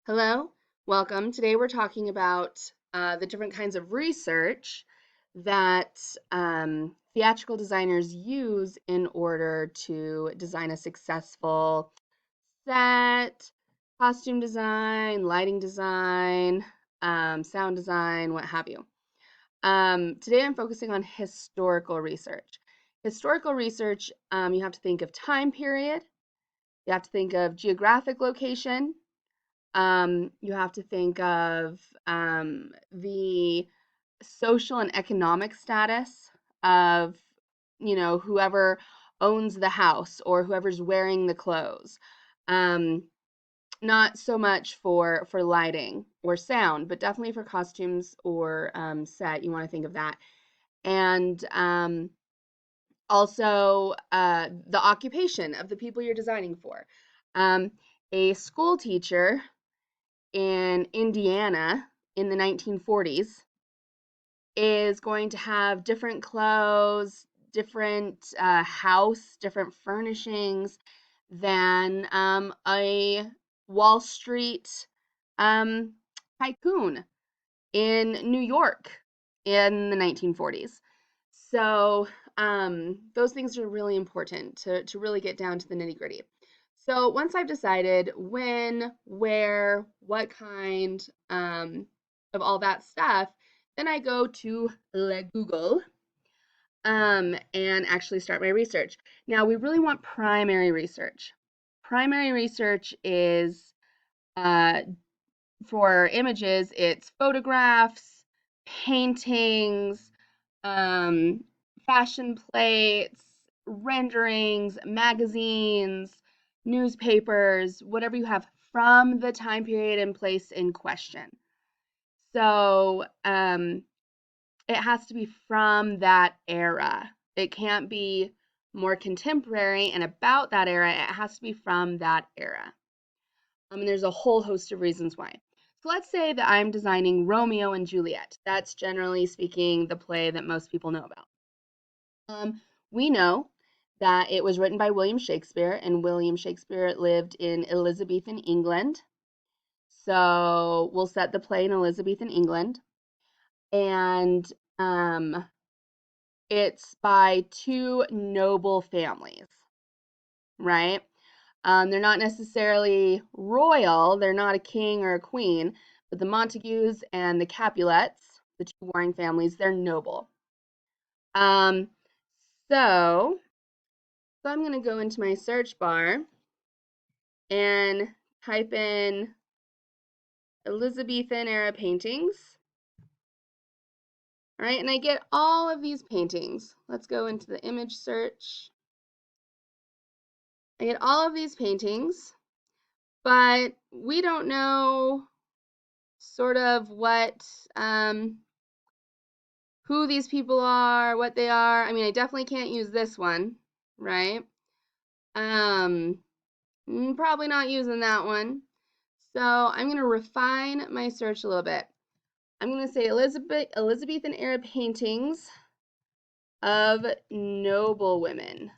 Hello, welcome. Today we're talking about the different kinds of research that theatrical designers use in order to design a successful set, costume design, lighting design, sound design, what have you. Today I'm focusing on historical research. Historical research, you have to think of time period, you have to think of geographic location, you have to think of the social and economic status of, whoever owns the house or whoever's wearing the clothes. Um, Not so much for lighting or sound, but definitely for costumes or set. You want to think of that, and also the occupation of the people you're designing for. Um, a school teacher in Indiana in the 1940s is going to have different clothes, different house, different furnishings than a Wall Street um, tycoon in New York in the 1940s. So those things are really important to really get down to the nitty gritty. So once I've decided when, where, what kind of all that stuff, then I go to Google and actually start my research. Now, we really want primary research. Primary research is uh, for images, it's photographs, paintings, um, fashion plates, renderings, magazines, newspapers, whatever you have from the time period and place in question. So it has to be from that era. It can't be more contemporary and about that era. It has to be from that era. And there's a whole host of reasons why. So let's say that I'm designing Romeo and Juliet. That's generally speaking the play that most people know about. We know that it was written by William Shakespeare, and William Shakespeare lived in Elizabethan England. So we'll set the play in Elizabethan England, and it's by two noble families, right? They're not necessarily royal, they're not a king or a queen, but the Montagues and the Capulets, the two warring families, they're noble. Um, so, so I'm going to go into my search bar and type in Elizabethan era paintings. All right, and I get all of these paintings. Let's go into the image search. I get all of these paintings, but we don't know sort of who these people are, what they are. I mean, I definitely can't use this one, right? Um, Probably not using that one. So I'm going to refine my search a little bit. I'm going to say Elizabethan era paintings of noble women.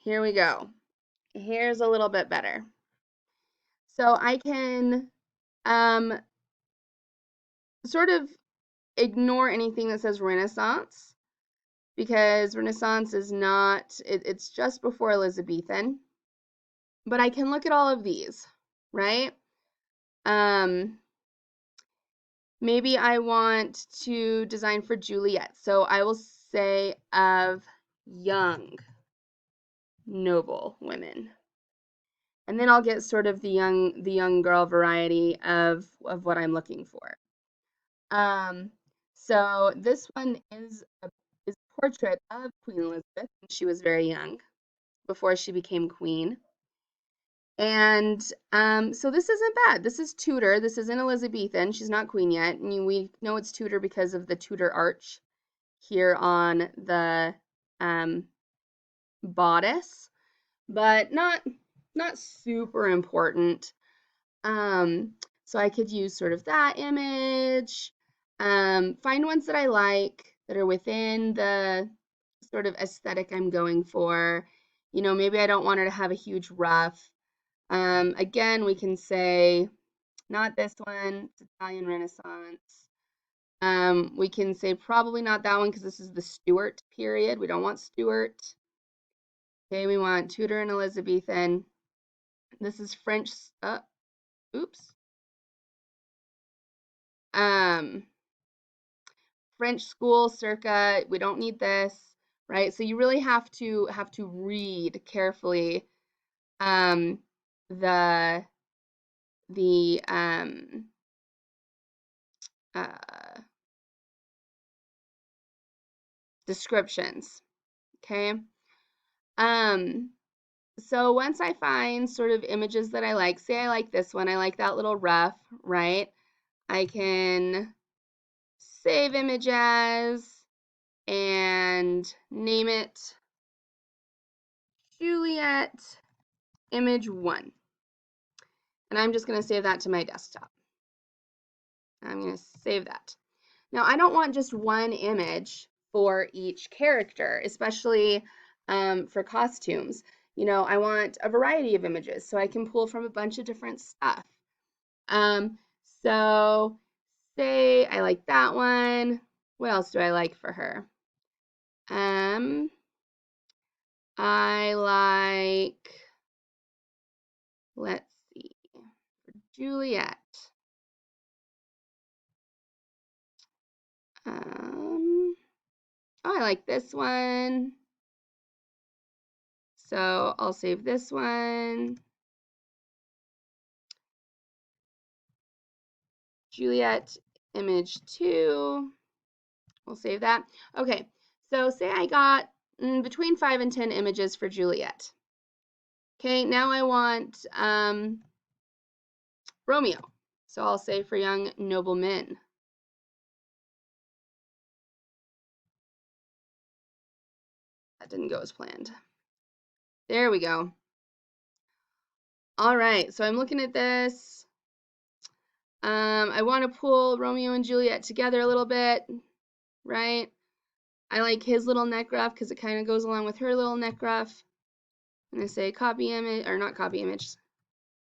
Here we go. Here's a little bit better. So I can um, sort of ignore anything that says Renaissance because Renaissance is not, it's just before Elizabethan. But I can look at all of these, right? Um, Maybe I want to design for Juliet. So I will say of young noble women. And then I'll get sort of the young girl variety of what I'm looking for. Um, so this one is a portrait of Queen Elizabeth. She was very young before she became queen. And so this isn't bad. This is Tudor. This isn't Elizabethan. She's not queen yet. And we know it's Tudor because of the Tudor arch here on the um, bodice, but not super important. So I could use sort of that image, find ones that I like that are within the sort of aesthetic I'm going for. Maybe I don't want her to have a huge ruff. Again, we can say, not this one, it's Italian Renaissance. We can say probably not that one because this is the Stuart period. We don't want Stuart. Okay, we want Tudor and Elizabethan. This is French, oops. French school circa, we don't need this, right? So you really have to read carefully the uh, descriptions, okay? So once I find sort of images that I like, say I like this one, I like that little rough, right? I can save image as and name it Juliet image 1. And I'm just going to save that to my desktop. I'm going to save that. Now, I don't want just one image for each character, especially for costumes. You know, I want a variety of images so I can pull from a bunch of different stuff. So say I like that one. What else do I like for her? I like, let's see, for Juliet. Oh, I like this one. So I'll save this one. Juliet image 2. We'll save that. Okay, so say I got between 5 and 10 images for Juliet. Okay, now I want Romeo. So I'll say for young noblemen. That didn't go as planned. There we go. All right, so I'm looking at this. I want to pull Romeo and Juliet together a little bit, right? I like his little neck ruff because it kind of goes along with her little neck ruff. I'm going to say copy image, or not copy image,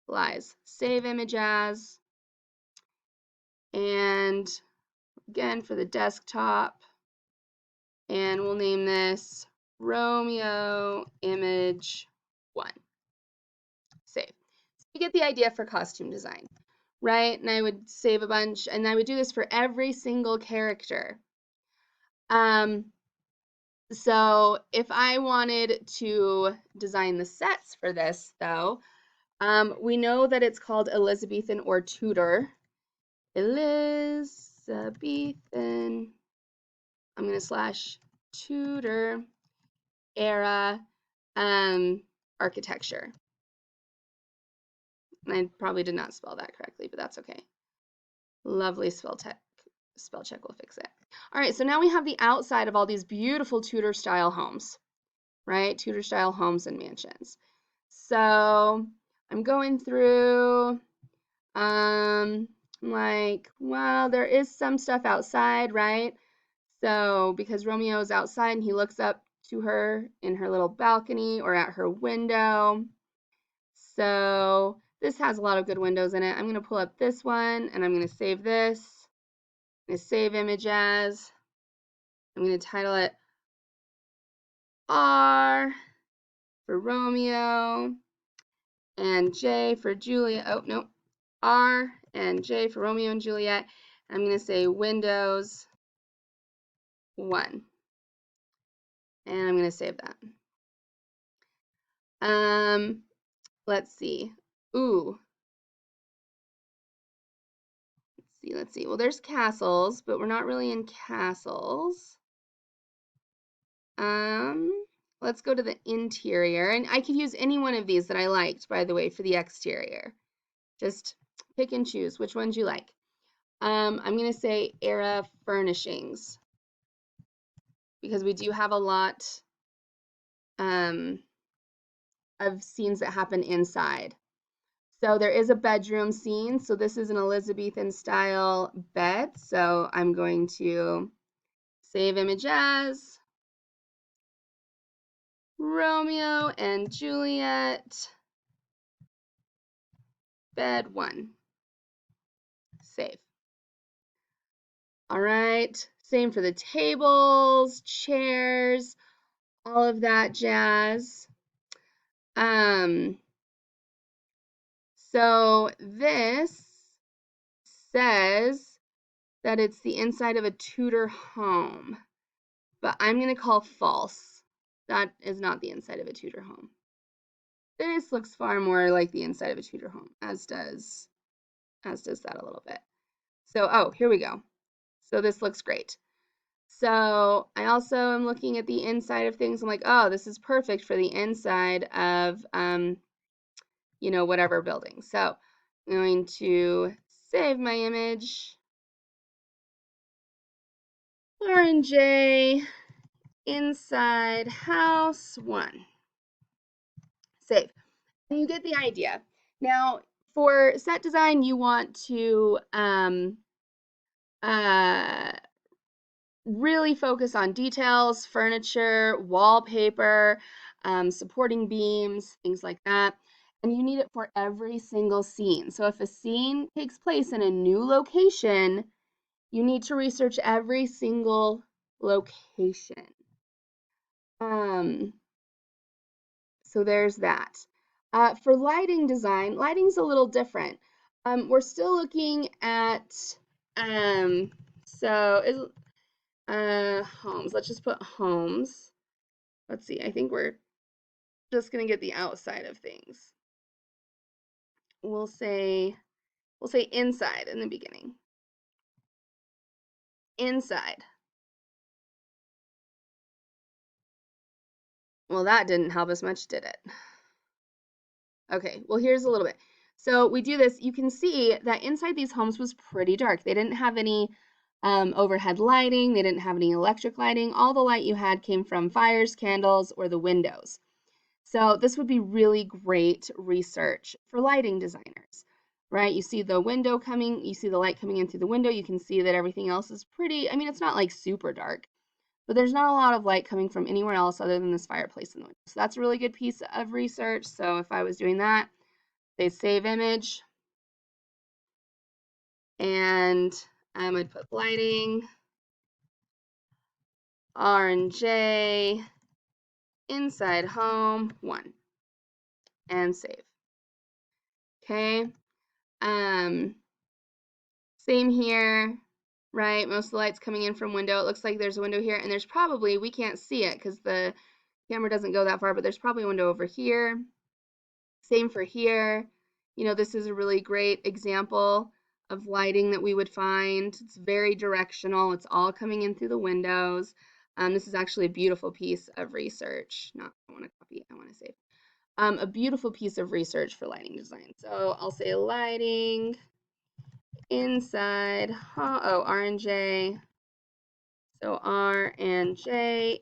lies. Save image as. And again for the desktop. And we'll name this Romeo image 1. Save. So you get the idea for costume design, right? And I would save a bunch, and I would do this for every single character. So if I wanted to design the sets for this, though, we know that it's called Elizabethan or Tudor. Elizabethan, I'm going to slash Tudor era architecture. And I probably did not spell that correctly, but that's okay. Lovely spell check will fix it. All right, so now we have the outside of all these beautiful Tudor style homes, right? Tudor style homes and mansions. So I'm going through, I'm like, well, there is some stuff outside, right? So because Romeo is outside and he looks up to her in her little balcony or at her window. So this has a lot of good windows in it. I'm going to pull up this one and I'm going to save this. I'm going to save image as. I'm going to title it R for Romeo and J for Juliet. Oh, no. R and J for Romeo and Juliet. I'm going to say Windows 1. And I'm going to save that. Let's see. Ooh. Let's see. Well, there's castles, but we're not really in castles. Let's go to the interior. And I could use any one of these that I liked, by the way, for the exterior. Just pick and choose which ones you like. I'm going to say era furnishings because we do have a lot of scenes that happen inside. So there is a bedroom scene. So this is an Elizabethan style bed. So I'm going to save image as Romeo and Juliet bed 1. Save. All right, same for the tables, chairs, all of that jazz. So this says that it's the inside of a Tudor home, but I'm going to call false. That is not the inside of a Tudor home. This looks far more like the inside of a Tudor home, as does that a little bit. So, oh, here we go. So this looks great. So I also am looking at the inside of things. I'm like, oh, this is perfect for the inside of, whatever building. So I'm going to save my image. R&J inside house 1. Save. And you get the idea. Now, for set design, you want to really focus on details, furniture, wallpaper, supporting beams, things like that. And you need it for every single scene. So if a scene takes place in a new location, you need to research every single location. So there's that. For lighting design, lighting's a little different. We're still looking at, homes. Let's just put homes. Let's see. I think we're just going to get the outside of things. We'll say inside in the beginning. Inside. Well, that didn't help us much, did it? Okay, well, here's a little bit. So we do this. You can see that inside these homes was pretty dark. They didn't have any overhead lighting. They didn't have any electric lighting. All the light you had came from fires, candles, or the windows. So this would be really great research for lighting designers, right? You see the window coming, you see the light coming in through the window. You can see that everything else is pretty, I mean, it's not like super dark, but there's not a lot of light coming from anywhere else other than this fireplace in the window. So that's a really good piece of research. So if I was doing that, they save image, and I would put lighting, R&J, inside home 1, and save. Okay. Same here, right? Most of the light's coming in from window. It looks like there's a window here, and there's probably, we can't see it because the camera doesn't go that far, but there's probably a window over here. Same for here. You know, this is a really great example of lighting that we would find. It's very directional. It's all coming in through the windows. This is actually a beautiful piece of research. I want to copy, I want to save. A beautiful piece of research for lighting design. So I'll say lighting inside, R&J. So R&J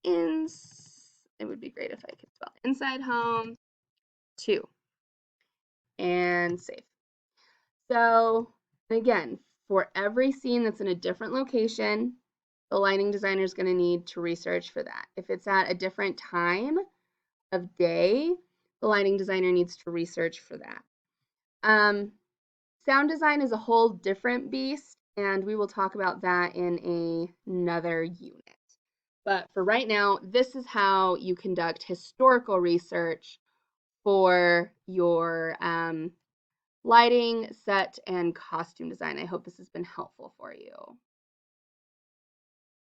it would be great if I could spell inside home 2 and save. So again, for every scene that's in a different location, the lighting designer is going to need to research for that. If it's at a different time of day, the lighting designer needs to research for that. Sound design is a whole different beast, and we will talk about that in another unit. But for right now, this is how you conduct historical research for your lighting, set, and costume design. I hope this has been helpful for you.